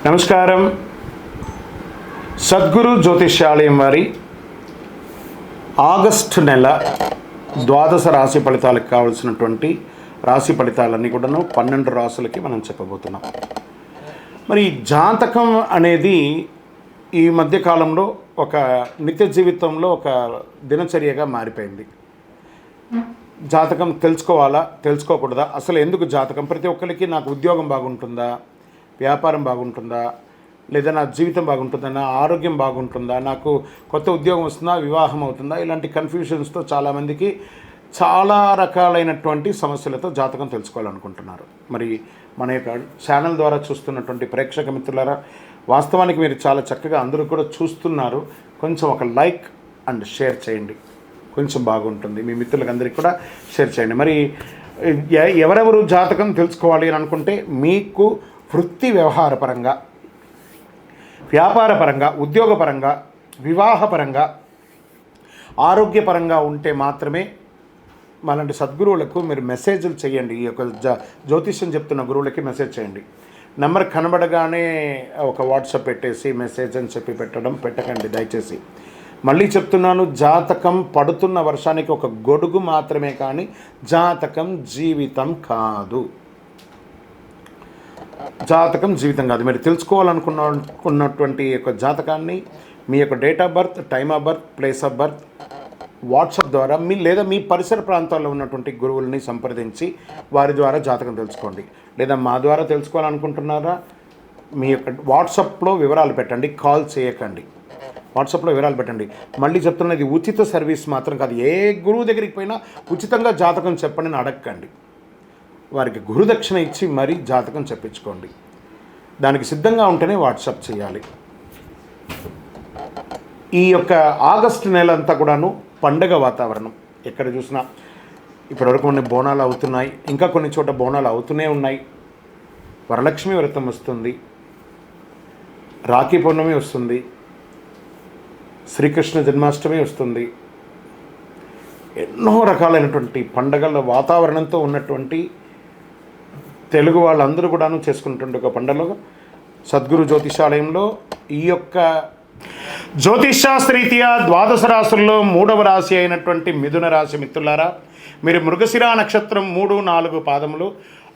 నమస్కారం. సద్గురు జ్యోతిష్యాలయం వారి ఆగస్టు నెల ద్వాదశ రాశి ఫలితాలకు కావాల్సినటువంటి రాశి ఫలితాలన్నీ కూడాను 12 రాశులకి మనం చెప్పబోతున్నాం. మరి జాతకం అనేది ఈ మధ్యకాలంలో ఒక నిత్య జీవితంలో ఒక దినచర్యగా మారిపోయింది. జాతకం తెలుసుకోవాలా, తెలుసుకోకూడదా, అసలు ఎందుకు జాతకం? ప్రతి ఒక్కరికి నాకు ఉద్యోగం బాగుంటుందా, వ్యాపారం బాగుంటుందా, లేదా నా జీవితం బాగుంటుందా, నా ఆరోగ్యం బాగుంటుందా, నాకు కొత్త ఉద్యోగం వస్తుందా, వివాహం అవుతుందా, ఇలాంటి కన్ఫ్యూషన్స్తో చాలామందికి చాలా రకాలైనటువంటి సమస్యలతో జాతకం తెలుసుకోవాలనుకుంటున్నారు. మరి మన యొక్క ఛానల్ ద్వారా చూస్తున్నటువంటి ప్రేక్షక మిత్రులారా, వాస్తవానికి మీరు చాలా చక్కగా అందరూ కూడా చూస్తున్నారు. కొంచెం ఒక లైక్ అండ్ షేర్ చేయండి, కొంచెం బాగుంటుంది. మీ మిత్రులకు అందరికీ కూడా షేర్ చేయండి. మరి ఎవరెవరు జాతకం తెలుసుకోవాలి అని అనుకుంటే, మీకు వృత్తి వ్యవహారపరంగా, వ్యాపారపరంగా, ఉద్యోగపరంగా, వివాహపరంగా, ఆరోగ్యపరంగా ఉంటే మాత్రమే మాలాంటి సద్గురువులకు మీరు మెసేజ్లు చేయండి. ఈ యొక్క జ్యోతిష్యం చెప్తున్న గురువులకి మెసేజ్ చేయండి. నెంబర్ కనబడగానే ఒక వాట్సాప్ పెట్టేసి మెసేజ్ అని చెప్పి పెట్టకండి దయచేసి. మళ్ళీ చెప్తున్నాను, జాతకం పడుతున్న వర్షానికి ఒక గొడుగు మాత్రమే, కానీ జాతకం జీవితం కాదు. జాతకం జీవితం కాదు. మీరు తెలుసుకోవాలనుకున్నటువంటి యొక్క జాతకాన్ని మీ యొక్క date of birth, time of birth, place of birth WhatsApp ద్వారా లేదా మీ పరిసర ప్రాంతాల్లో ఉన్నటువంటి గురువుల్ని సంప్రదించి వారి ద్వారా జాతకం తెలుసుకోండి. లేదా మా ద్వారా తెలుసుకోవాలనుకుంటున్నారా, మీ యొక్క వాట్సాప్లో వివరాలు పెట్టండి, కాల్ చేయకండి. వాట్సాప్లో వివరాలు పెట్టండి. మళ్ళీ చెప్తున్నది ఉచిత సర్వీస్ మాత్రం కాదు. ఏ గురువు దగ్గరికి పోయినా ఉచితంగా జాతకం చెప్పండి అని అడగకండి. వారికి గురుదక్షిణ ఇచ్చి మరీ జాతకం చెప్పించుకోండి. దానికి సిద్ధంగా ఉంటేనే వాట్సాప్ చేయాలి. ఈ యొక్క ఆగస్టు నెల అంతా కూడాను పండగ వాతావరణం. ఎక్కడ చూసినా ఇప్పటివరకు కొన్ని బోనాలు అవుతున్నాయి, ఇంకా కొన్ని చోట బోనాలు అవుతూనే ఉన్నాయి. వరలక్ష్మి వ్రతం వస్తుంది, రాఖీ పౌర్ణమి వస్తుంది, శ్రీకృష్ణ జన్మాష్టమి వస్తుంది. ఎన్నో రకాలైనటువంటి పండగల వాతావరణంతో ఉన్నటువంటి తెలుగు వాళ్ళందరూ కూడాను చేసుకున్నటువంటి ఒక పండుగలో సద్గురు జ్యోతిషాలయంలో ఈ యొక్క జ్యోతిషాస్త్రరీత్యా ద్వాదశ రాశుల్లో 3వ రాశి అయినటువంటి మిథున రాశి మిత్రులారా, మీరు మృగశిర నక్షత్రం 3, 4 పాదములు,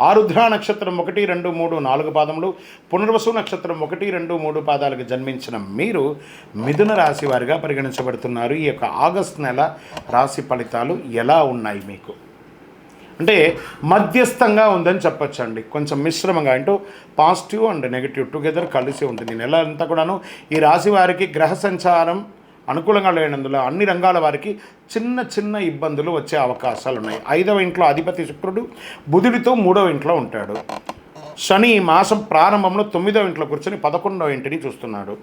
ఆరుద్ర నక్షత్రం 1, 2, 3, 4 పాదములు, పునర్వసు నక్షత్రం 1, 2, 3 పాదాలకు జన్మించిన మీరు మిథున రాశి వారిగా పరిగణించబడుతున్నారు. ఈ యొక్క ఆగస్టు నెల రాశి ఫలితాలు ఎలా ఉన్నాయి మీకు అంటే మధ్యస్థంగా ఉందని చెప్పొచ్చండి. కొంచెం మిశ్రమంగా, అంటూ పాజిటివ్ అండ్ నెగిటివ్ టుగెదర్ కలిసి ఉంటుంది. నెల అంతా కూడాను ఈ రాశి వారికి గ్రహ సంచారం అనుకూలంగా లేనందులో అన్ని రంగాల వారికి చిన్న చిన్న ఇబ్బందులు వచ్చే అవకాశాలు ఉన్నాయి. 5వ ఇంట్లో అధిపతి శుక్రుడు బుధుడితో 3వ ఇంట్లో ఉంటాడు. శని మాసం ప్రారంభంలో 9వ ఇంట్లో కూర్చొని 11వ ఇంటిని చూస్తున్నాడు.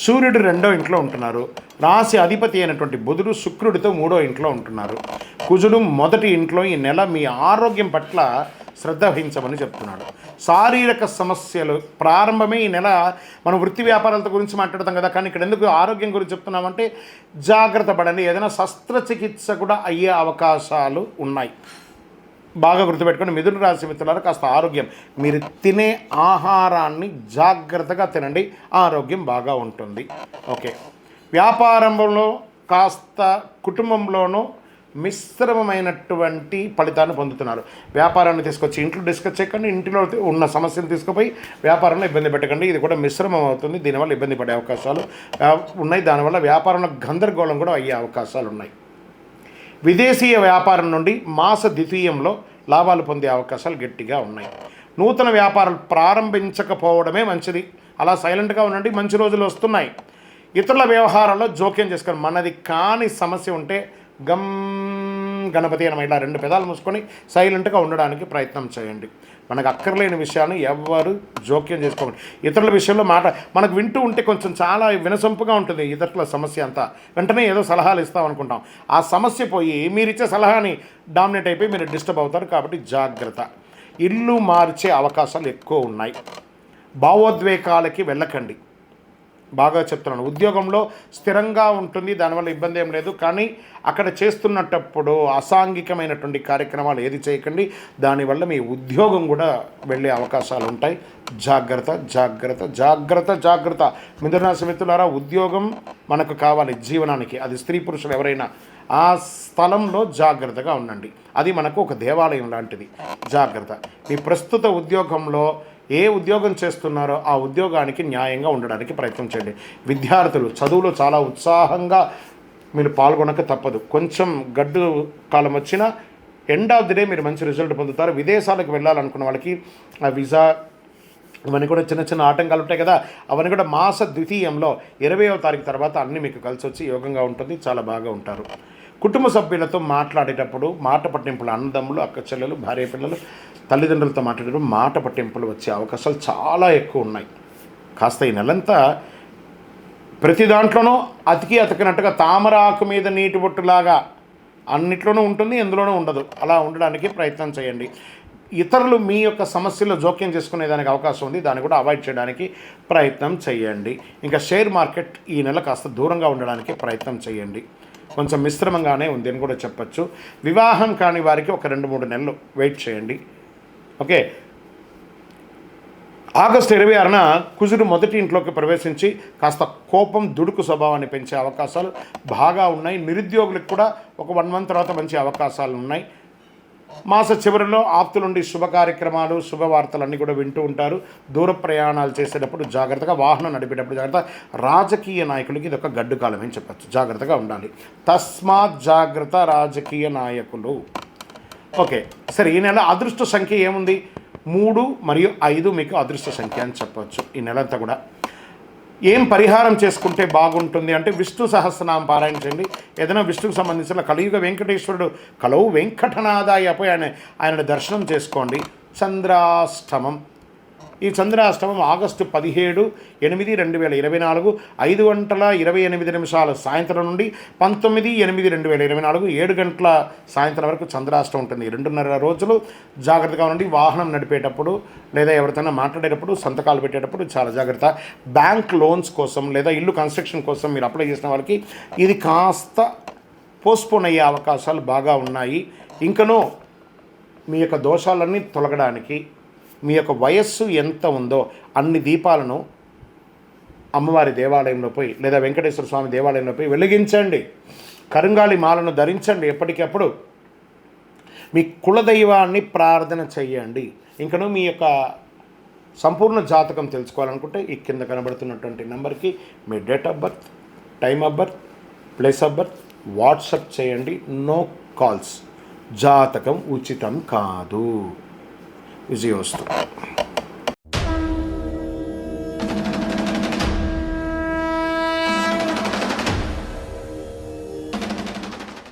సూర్యుడు 2వ ఇంట్లో ఉంటున్నారు. రాశి అధిపతి అయినటువంటి బుధుడు శుక్రుడితో 3వ ఇంట్లో ఉంటున్నారు. కుజుడు 1వ ఇంట్లో. ఈ నెల మీ ఆరోగ్యం పట్ల శ్రద్ధ వహించమని చెప్తున్నాడు. శారీరక సమస్యలు ప్రారంభమే. ఈ నెల మనం వృత్తి వ్యాపారాల గురించి మాట్లాడతాం కదా, కానీ ఇక్కడ ఎందుకు ఆరోగ్యం గురించి చెప్తున్నామంటే జాగ్రత్త పడండి. ఏదైనా శస్త్రచికిత్స కూడా అయ్యే అవకాశాలు ఉన్నాయి. బాగా గుర్తుపెట్టుకొని మిథున రాశి మిత్రులారా, కాస్త ఆరోగ్యం, మీరు తినే ఆహారాన్ని జాగ్రత్తగా తినండి, ఆరోగ్యం బాగా ఉంటుంది. ఓకే, వ్యాపారంలో కాస్త కుటుంబంలోనూ మిశ్రమమైనటువంటి ఫలితాన్ని పొందుతున్నారు. వ్యాపారాన్ని తీసుకొచ్చి ఇంట్లో డిస్కస్ చేయకండి, ఇంటిలో ఉన్న సమస్యలు తీసుకుపోయి వ్యాపారంలో ఇబ్బంది పెట్టకండి. ఇది కూడా మిశ్రమం అవుతుంది, దీనివల్ల ఇబ్బంది పడే అవకాశాలు ఉన్నాయి. దానివల్ల వ్యాపారంలో గందరగోళం కూడా అయ్యే అవకాశాలు ఉన్నాయి. విదేశీయ వ్యాపారం నుండి మాస ద్వితీయంలో లాభాలు పొందే అవకాశాలు గట్టిగా ఉన్నాయి. నూతన వ్యాపారాలు ప్రారంభించకపోవడమే మంచిది. అలా సైలెంట్గా ఉండండి, మంచి రోజులు వస్తున్నాయి. ఇతరుల వ్యవహారాల్లో జోక్యం చేసుకొని మనది కాని సమస్య ఉంటే గణపతి అని ఇలా 2 పెదాలు మూసుకొని సైలెంట్గా ఉండడానికి ప్రయత్నం చేయండి. మనకు అక్కర్లేని విషయాన్ని ఎవరు జోక్యం చేసుకోండి. ఇతరుల విషయంలో మనకు వింటూ ఉంటే కొంచెం చాలా వినసొంపుగా ఉంటుంది. ఇతరుల సమస్య అంతా వెంటనే ఏదో సలహాలు ఇస్తాం అనుకుంటాం. ఆ సమస్య పోయి మీరిచ్చే సలహాని డామినేట్ అయిపోయి మీరు డిస్టర్బ్ అవుతారు. కాబట్టి జాగ్రత్త. ఇల్లు మార్చే అవకాశాలు ఎక్కువ ఉన్నాయి. భావోద్వేగాలకి వెళ్ళకండి. బాగా చెప్తున్నాను. ఉద్యోగంలో స్థిరంగా ఉంటుంది, దానివల్ల ఇబ్బంది ఏం లేదు. కానీ అక్కడ చేస్తున్నప్పుడు అసాంఘికమైనటువంటి కార్యక్రమాలు ఏది చేయకండి, దానివల్ల మీ ఉద్యోగం కూడా వెళ్ళే అవకాశాలు ఉంటాయి. జాగ్రత్త జాగ్రత్త జాగ్రత్త జాగ్రత్త. మిథున రాశి మిత్రులారా, ఉద్యోగం మనకు కావాలి జీవనానికి, అది స్త్రీ పురుషులు ఎవరైనా. ఆ స్థలంలో జాగ్రత్తగా ఉండండి, అది మనకు ఒక దేవాలయం లాంటిది. జాగ్రత్త. మీ ప్రస్తుత ఉద్యోగంలో ఏ ఉద్యోగం చేస్తున్నారో ఆ ఉద్యోగానికి న్యాయంగా ఉండడానికి ప్రయత్నం చేయండి. విద్యార్థులు చదువులో చాలా ఉత్సాహంగా మీరు పాల్గొనక తప్పదు. కొంచెం గడ్డు కాలం వచ్చినా ఎండ్ ఆఫ్ ది డే మీరు మంచి రిజల్ట్ పొందుతారు. విదేశాలకు వెళ్ళాలనుకున్న వాళ్ళకి ఆ వీసా అవన్నీ కూడా చిన్న చిన్న ఆటంకాలు ఉంటాయి కదా, అవన్నీ కూడా మాస ద్వితీయంలో 20వ తారీఖు తర్వాత అన్నీ మీకు కలిసి వచ్చి యోగంగా ఉంటుంది, చాలా బాగా ఉంటారు. కుటుంబ సభ్యులతో మాట్లాడేటప్పుడు మాట పట్టింపులు, అన్నదమ్ములు, అక్క చెల్లెలు, భార్య పిల్లలు, తల్లిదండ్రులతో మాట్లాడేటప్పుడు మాట పట్టింపులు వచ్చే అవకాశాలు చాలా ఎక్కువ ఉన్నాయి. కాస్త ఈ నెలంతా ప్రతి దాంట్లోనూ అతికినట్టుగా తామర ఆకు మీద నీటి బొట్టులాగా అన్నిట్లోనూ ఉంటుంది, ఎందులోనూ ఉండదు. అలా ఉండడానికి ప్రయత్నం చేయండి. ఇతరులు మీ యొక్క సమస్యల్లో జోక్యం చేసుకునేదానికి అవకాశం ఉంది, దాన్ని కూడా అవాయిడ్ చేయడానికి ప్రయత్నం చేయండి. ఇంకా షేర్ మార్కెట్ ఈ నెల కాస్త దూరంగా ఉండడానికి ప్రయత్నం చేయండి. కొంచెం మిశ్రమంగానే ఉంది అని కూడా చెప్పచ్చు. వివాహం కాని వారికి ఒక 2-3 నెలలు వెయిట్ చేయండి. ఓకే. ఆగస్టు 26న కుజుడు మొదటి ఇంట్లోకి ప్రవేశించి కాస్త కోపం, దుడుకు స్వభావాన్ని పెంచే అవకాశాలు బాగా ఉన్నాయి. నిరుద్యోగులకు కూడా ఒక 1 మంత్ తర్వాత మంచి అవకాశాలు ఉన్నాయి. మాస చివరిలో ఆప్తుల నుండి శుభ కార్యక్రమాలు, శుభవార్తలన్నీ కూడా వింటూ ఉంటారు. దూర ప్రయాణాలు చేసేటప్పుడు జాగ్రత్తగా, వాహనం నడిపేటప్పుడు జాగ్రత్త. రాజకీయ నాయకులకి ఇది ఒక గడ్డు కాలం అని చెప్పచ్చు, జాగ్రత్తగా ఉండాలి. తస్మాత్ జాగ్రత్త రాజకీయ నాయకులు. ఓకే, సరే. ఈ నెల అదృష్ట సంఖ్య ఏముంది? 3 మరియు 5 మీకు అదృష్ట సంఖ్య అని చెప్పవచ్చు. ఈ నెలంతా కూడా ఏం పరిహారం చేసుకుంటే బాగుంటుంది అంటే విష్ణు సహస్రనామం పారాయణ చేయండి. ఏదైనా విష్ణుకు సంబంధించిన కలియుగ వెంకటేశ్వరుడు కలవు వెంకటనాథాయ పోయి ఆయన దర్శనం చేసుకోండి. చంద్రాష్టమం. ఈ చంద్రాష్టమం ఆగస్టు 17/8/2024 5:28 సాయంత్రం నుండి 19/8/2024 7 గంటల సాయంత్రం వరకు చంద్రాష్టమం ఉంటుంది. 2.5 రోజులు జాగ్రత్తగా ఉండి. వాహనం నడిపేటప్పుడు లేదా ఎవరితోనైనా మాట్లాడేటప్పుడు, సంతకాలు పెట్టేటప్పుడు చాలా జాగ్రత్త. బ్యాంక్ లోన్స్ కోసం లేదా ఇల్లు కన్స్ట్రక్షన్ కోసం మీరు అప్లై చేసిన వాళ్ళకి ఇది కాస్త పోస్ట్పోన్ అయ్యే అవకాశాలు బాగా ఉన్నాయి. ఇంకనూ మీ యొక్క దోషాలన్నీ తొలగడానికి మీ యొక్క వయస్సు ఎంత ఉందో అన్ని దీపాలను అమ్మవారి దేవాలయంలో పోయి లేదా వెంకటేశ్వర స్వామి దేవాలయంలో పోయి వెలిగించండి. కరుంగాలి మాలను ధరించండి. ఎప్పటికప్పుడు మీ కులదైవాన్ని ప్రార్థన చెయ్యండి. ఇంకనూ మీ యొక్క సంపూర్ణ జాతకం తెలుసుకోవాలనుకుంటే ఈ కింద కనబడుతున్నటువంటి నెంబర్కి మీ date of birth, time of birth, place of birth WhatsApp చేయండి. No calls. జాతకం ఉచితం కాదు. విజయోస్తు.